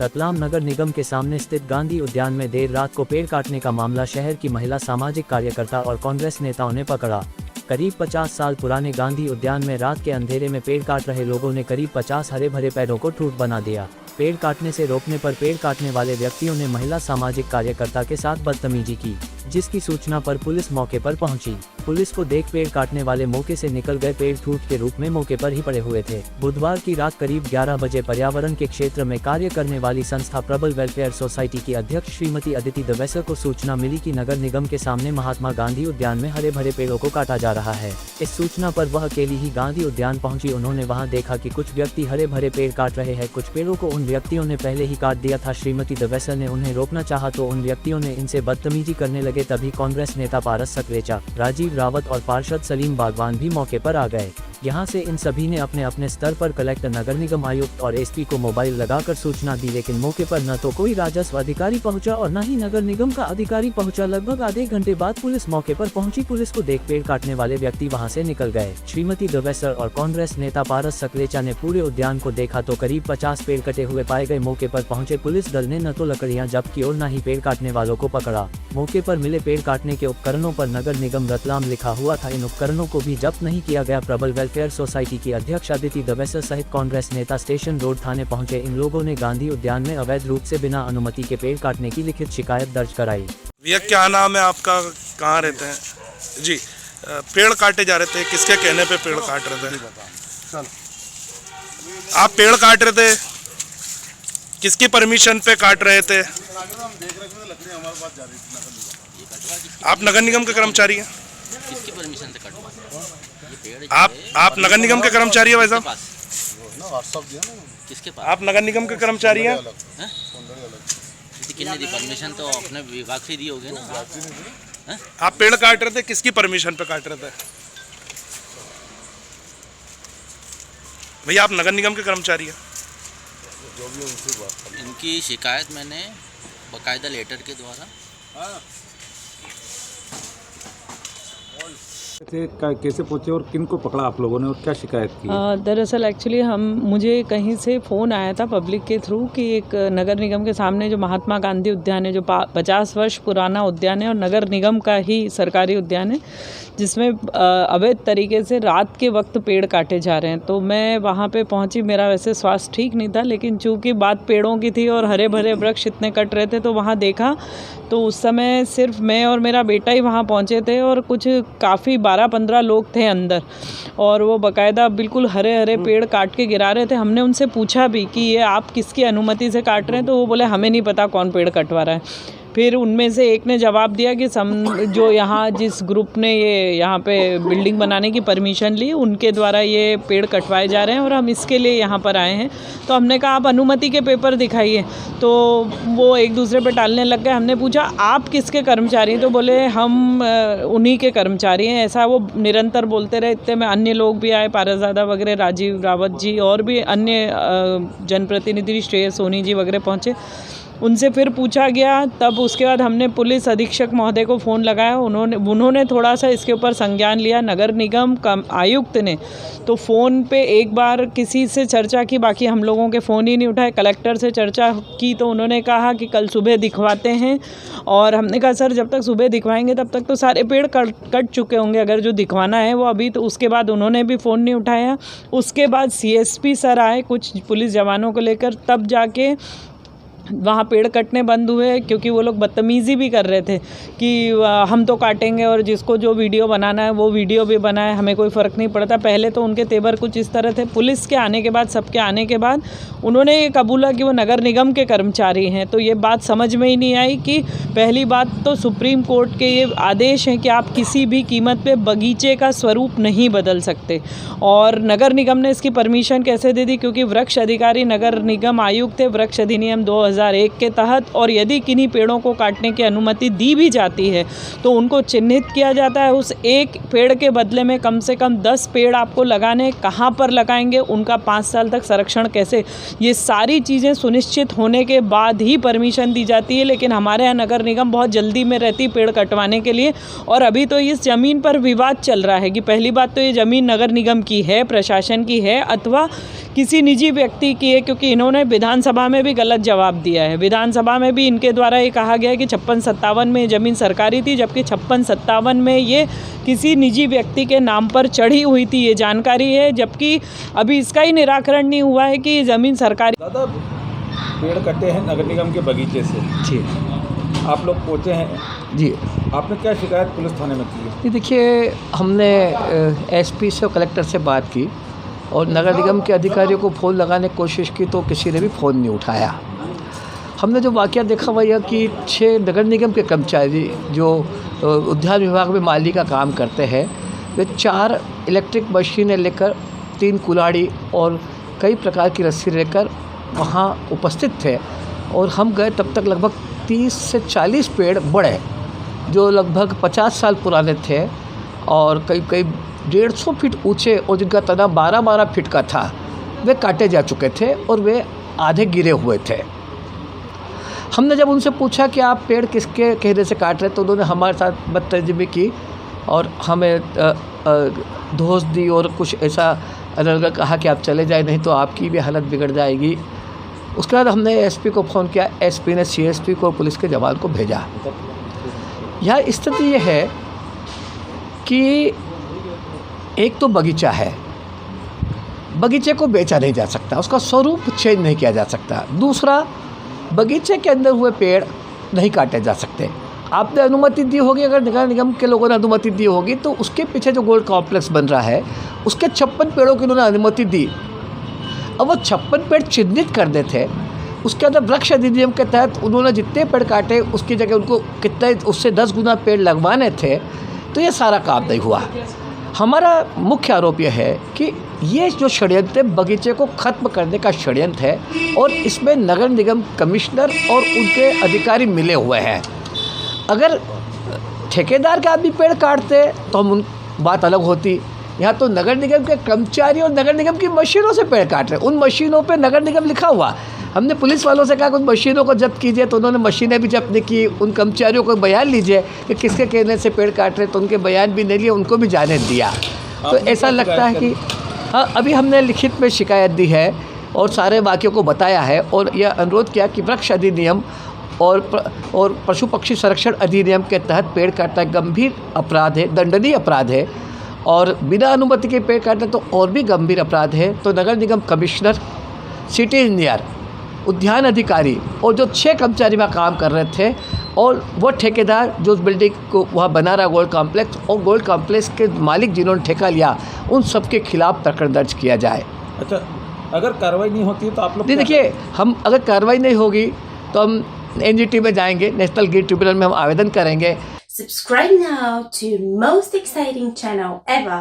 रतलाम नगर निगम के सामने स्थित गांधी उद्यान में देर रात को पेड़ काटने का मामला शहर की महिला सामाजिक कार्यकर्ता और कांग्रेस नेताओं ने पकड़ा। करीब 50 साल पुराने गांधी उद्यान में रात के अंधेरे में पेड़ काट रहे लोगों ने करीब 50 हरे भरे पेड़ों को ठूठ बना दिया। पेड़ काटने से रोकने पर पेड़ काटने वाले व्यक्तियों ने महिला सामाजिक कार्यकर्ता के साथ बदतमीजी की, जिसकी सूचना पर पुलिस मौके पर पहुंची। पुलिस को देख पेड़ काटने वाले मौके से निकल गए। पेड़ ठूठ के रूप में मौके पर ही पड़े हुए थे। बुधवार की रात करीब 11 बजे पर्यावरण के क्षेत्र में कार्य करने वाली संस्था प्रबल वेलफेयर सोसाइटी की अध्यक्ष श्रीमती अदिति दवेसर को सूचना मिली कि नगर निगम के सामने महात्मा गांधी उद्यान में हरे भरे पेड़ों को काटा जा रहा है। इस सूचना पर वह अकेली ही गांधी उद्यान पहुंची। उन्होंने वहां देखा कि कुछ व्यक्ति हरे भरे पेड़ काट रहे हैं। कुछ पेड़ों को उन व्यक्तियों ने पहले ही काट दिया था। श्रीमती दवेसर ने उन्हें रोकना चाहा तो उन व्यक्तियों ने इनसे बदतमीजी करने लगे। तभी कांग्रेस नेता पारस सकरेचा, राजीव रावत और पार्षद सलीम बागवान भी मौके पर आ गए। यहां से इन सभी ने अपने अपने स्तर पर कलेक्टर, नगर निगम आयुक्त और एसपी को मोबाइल लगाकर सूचना दी, लेकिन मौके पर न तो कोई राजस्व अधिकारी पहुंचा और न ही नगर निगम का अधिकारी पहुंचा। लगभग आधे घंटे बाद पुलिस मौके पर पहुंची। पुलिस को देख पेड़ काटने वाले व्यक्ति वहां से निकल गए। श्रीमती दवेसर और कांग्रेस नेता पारस सकरेचा ने पूरे उद्यान को देखा तो करीब 50 पेड़ कटे हुए पाए गए। मौके पर पहुंचे पुलिस दल ने न तो लकड़ियां जब्त की और न ही पेड़ काटने वालों को पकड़ा। मौके पर मिले पेड़ काटने के उपकरणों पर नगर निगम रतलाम लिखा हुआ था। इन उपकरणों को भी जब्त नहीं किया गया। प्रबल वेलफेयर सोसाइटी की अध्यक्ष अदिति दवेसर सहित कांग्रेस नेता स्टेशन रोड थाने पहुंचे। इन लोगों ने गांधी उद्यान में अवैध रूप से बिना अनुमति के पेड़ काटने की लिखित शिकायत दर्ज कराई। भैया क्या नाम है आपका, कहाँ रहते हैं जी? पेड़ काटे जा रहे थे, किसके कहने पे पेड़ काट रहे थे? आप पेड़ काट रहे थे, किसकी परमिशन पे काट रहे थे? आप नगर निगम के कर्मचारी हैं? किसकी परमिशन से कटवा? आप नगर निगम के कर्मचारी हैं भाई साहब? किसके पास? आप नगर निगम के कर्मचारी हैं? किसने दी परमिशन? तो अपने विभाग से दी होगी ना। आप पेड़ काट रहे थे, किसकी परमिशन पे काट रहे थे? भैया आप नगर निगम के कर्मचारी हैं? इनकी शिकायत मैंने बाकायदा लेटर के द्वारा कैसे पहुंचे और किन को पकड़ा आप लोगों ने और क्या शिकायत की? दरअसल एक्चुअली मुझे कहीं से फ़ोन आया था पब्लिक के थ्रू कि एक नगर निगम के सामने जो महात्मा गांधी उद्यान है, जो 50 वर्ष पुराना उद्यान है और नगर निगम का ही सरकारी उद्यान है, जिसमें अवैध तरीके से रात के वक्त पेड़ काटे जा रहे हैं। तो मैं वहाँ पे पहुँची। मेरा वैसे स्वास्थ्य ठीक नहीं था, लेकिन चूँकि बात पेड़ों की थी और हरे भरे वृक्ष इतने कट रहे थे तो वहाँ देखा तो उस समय सिर्फ मैं और मेरा बेटा ही वहाँ पहुँचे थे और कुछ काफ़ी 12-15 लोग थे अंदर और वो बाकायदा बिल्कुल हरे हरे पेड़ काट के गिरा रहे थे। हमने उनसे पूछा भी कि ये आप किसकी अनुमति से काट रहे हैं, तो वो बोले हमें नहीं पता कौन पेड़ कटवा रहा है। फिर उनमें से एक ने जवाब दिया कि जो यहाँ जिस ग्रुप ने ये यहाँ पे बिल्डिंग बनाने की परमिशन ली, उनके द्वारा ये पेड़ कटवाए जा रहे हैं और हम इसके लिए यहाँ पर आए हैं। तो हमने कहा आप अनुमति के पेपर दिखाइए, तो वो एक दूसरे पे टालने लग गए। हमने पूछा आप किसके कर्मचारी हैं, तो बोले हम उन्हीं के कर्मचारी हैं। ऐसा वो निरंतर बोलते रहे। इतने में अन्य लोग भी आए, पारसदादा वगैरह, राजीव रावत जी और भी अन्य जनप्रतिनिधि श्रेय सोनी जी वगैरह पहुँचे। उनसे फिर पूछा गया। तब उसके बाद हमने पुलिस अधीक्षक महोदय को फ़ोन लगाया। उन्होंने थोड़ा सा इसके ऊपर संज्ञान लिया। नगर निगम का आयुक्त ने तो फ़ोन पे एक बार किसी से चर्चा की, बाकी हम लोगों के फ़ोन ही नहीं उठाए। कलेक्टर से चर्चा की तो उन्होंने कहा कि कल सुबह दिखवाते हैं, और हमने कहा सर जब तक सुबह दिखवाएंगे तब तक तो सारे पेड़ कट चुके होंगे, अगर जो दिखवाना है वो अभी। तो उसके बाद उन्होंने भी फ़ोन नहीं उठाया। उसके बाद CSP सर आए कुछ पुलिस जवानों को लेकर, तब जाके वहाँ पेड़ कटने बंद हुए, क्योंकि वो लोग बदतमीज़ी भी कर रहे थे कि हम तो काटेंगे और जिसको जो वीडियो बनाना है वो वीडियो भी बनाए, हमें कोई फ़र्क नहीं पड़ता। पहले तो उनके तेवर कुछ इस तरह थे। पुलिस के आने के बाद, सबके आने के बाद उन्होंने ये कबूला कि वो नगर निगम के कर्मचारी हैं। तो ये बात समझ में ही नहीं आई कि पहली बात तो सुप्रीम कोर्ट के ये आदेश हैं कि आप किसी भी कीमत पे बगीचे का स्वरूप नहीं बदल सकते, और नगर निगम ने इसकी परमिशन कैसे दे दी? क्योंकि वृक्ष अधिकारी नगर निगम आयुक्त थे, वृक्ष अधिनियम 2001 के तहत। और यदि किन्हीं पेड़ों को काटने की अनुमति दी भी जाती है तो उनको चिन्हित किया जाता है। उस एक पेड़ के बदले में कम से कम 10 पेड़ आपको लगाने, कहाँ पर लगाएंगे, उनका 5 साल तक संरक्षण कैसे, ये सारी चीज़ें सुनिश्चित होने के बाद ही परमिशन दी जाती है। लेकिन हमारे यहाँ नगर निगम बहुत जल्दी में रहती पेड़ कटवाने के लिए। और अभी तो इस ज़मीन पर विवाद चल रहा है कि पहली बात तो ये ज़मीन नगर निगम की है, प्रशासन की है, अथवा किसी निजी व्यक्ति की है, क्योंकि इन्होंने विधानसभा में भी गलत जवाब दिया है। विधानसभा में भी इनके द्वारा ये कहा गया है कि 56-57 में ज़मीन सरकारी थी, जबकि 56-57 में ये किसी निजी व्यक्ति के नाम पर चढ़ी हुई थी, ये जानकारी है। जबकि अभी इसका ही निराकरण नहीं हुआ है कि ये ज़मीन सरकारी। दादा, पेड़ कटे हैं नगर निगम के बगीचे से जी आप लोग पहुँचे हैं जी। आपने क्या शिकायत पुलिस थाने में की है? ये देखिए, हमने एसपी से और कलेक्टर से बात की और नगर निगम के अधिकारियों को फ़ोन लगाने की कोशिश की तो किसी ने भी फ़ोन नहीं उठाया। हमने जो वाक़या देखा वह यह कि 6 नगर निगम के कर्मचारी जो उद्यान विभाग में माली का काम करते हैं, वे 4 इलेक्ट्रिक मशीनें लेकर 3 कुल्हाड़ी और कई प्रकार की रस्सी लेकर वहाँ उपस्थित थे। और हम गए तब तक लगभग 30 से 40 पेड़ बड़े, जो लगभग 50 साल पुराने थे और कई 150 फीट ऊंचे और जिनका तना 12-12 फीट का था, वे काटे जा चुके थे और वे आधे गिरे हुए थे। हमने जब उनसे पूछा कि आप पेड़ किसके कहने से काट रहे, तो उन्होंने हमारे साथ बदतमीजी की और हमें धोस दी और कुछ ऐसा अलग कहा कि आप चले जाए, नहीं तो आपकी भी हालत बिगड़ जाएगी। उसके बाद हमने एसपी को फ़ोन किया, एसपी ने सीएसपी को, पुलिस के जवान को भेजा। यह स्थिति ये है कि एक तो बगीचा है, बगीचे को बेचा नहीं जा सकता, उसका स्वरूप चेंज नहीं किया जा सकता। दूसरा, बगीचे के अंदर हुए पेड़ नहीं काटे जा सकते। आपने अनुमति दी होगी, अगर नगर निगम के लोगों ने अनुमति दी होगी, तो उसके पीछे जो गोल्ड कॉम्प्लेक्स बन रहा है उसके 56 पेड़ों की उन्होंने अनुमति दी। अब वो 56 पेड़ चिन्हित कर देते थे, उसके अंदर वृक्ष अधिनियम के तहत उन्होंने जितने पेड़ काटे उसकी जगह उनको कितने उससे 10 गुना पेड़ लगवाने थे, तो ये सारा काम नहीं हुआ। हमारा मुख्य आरोप यह है कि ये जो षड्यंत्र बगीचे को ख़त्म करने का षड्यंत्र है और इसमें नगर निगम कमिश्नर और उनके अधिकारी मिले हुए हैं। अगर ठेकेदार का आदमी पेड़ काटते तो हम बात अलग होती। यहाँ तो नगर निगम के कर्मचारी और नगर निगम की मशीनों से पेड़ काट रहे हैं। उन मशीनों पे नगर निगम लिखा हुआ। हमने पुलिस वालों से कहा कि उन मशीनों को जब्त कीजिए, तो उन्होंने मशीनें भी जब्त नहीं की। उन कर्मचारियों को बयान लीजिए कि किसके कहने से पेड़ काट रहे, तो उनके बयान भी नहीं लिए, उनको भी जाने दिया। तो ऐसा लगता है कि हाँ, अभी हमने लिखित में शिकायत दी है और सारे वाक्यों को बताया है और यह अनुरोध किया कि वृक्ष अधिनियम और पशु पक्षी संरक्षण अधिनियम के तहत पेड़ काटना गंभीर अपराध है, दंडनीय अपराध है, और बिना अनुमति के पेड़ काटना तो और भी गंभीर अपराध है। तो नगर निगम कमिश्नर, सिटी इंजीनियर, उद्यान अधिकारी और जो 6 कर्मचारी वहाँ काम कर रहे थे और वो ठेकेदार जो उस बिल्डिंग को वहाँ बना रहा गोल्ड कॉम्प्लेक्स, और गोल्ड कॉम्प्लेक्स के मालिक जिन्होंने ठेका लिया, उन सब के खिलाफ प्रकरण दर्ज किया जाए। अच्छा, अगर कार्रवाई नहीं होती तो आप लोग देखिए, हम अगर कार्रवाई नहीं होगी तो हम NGT में जाएंगे, नेशनल ग्रीन ट्रिब्यूनल में हम आवेदन करेंगे। Subscribe now to most exciting channel ever.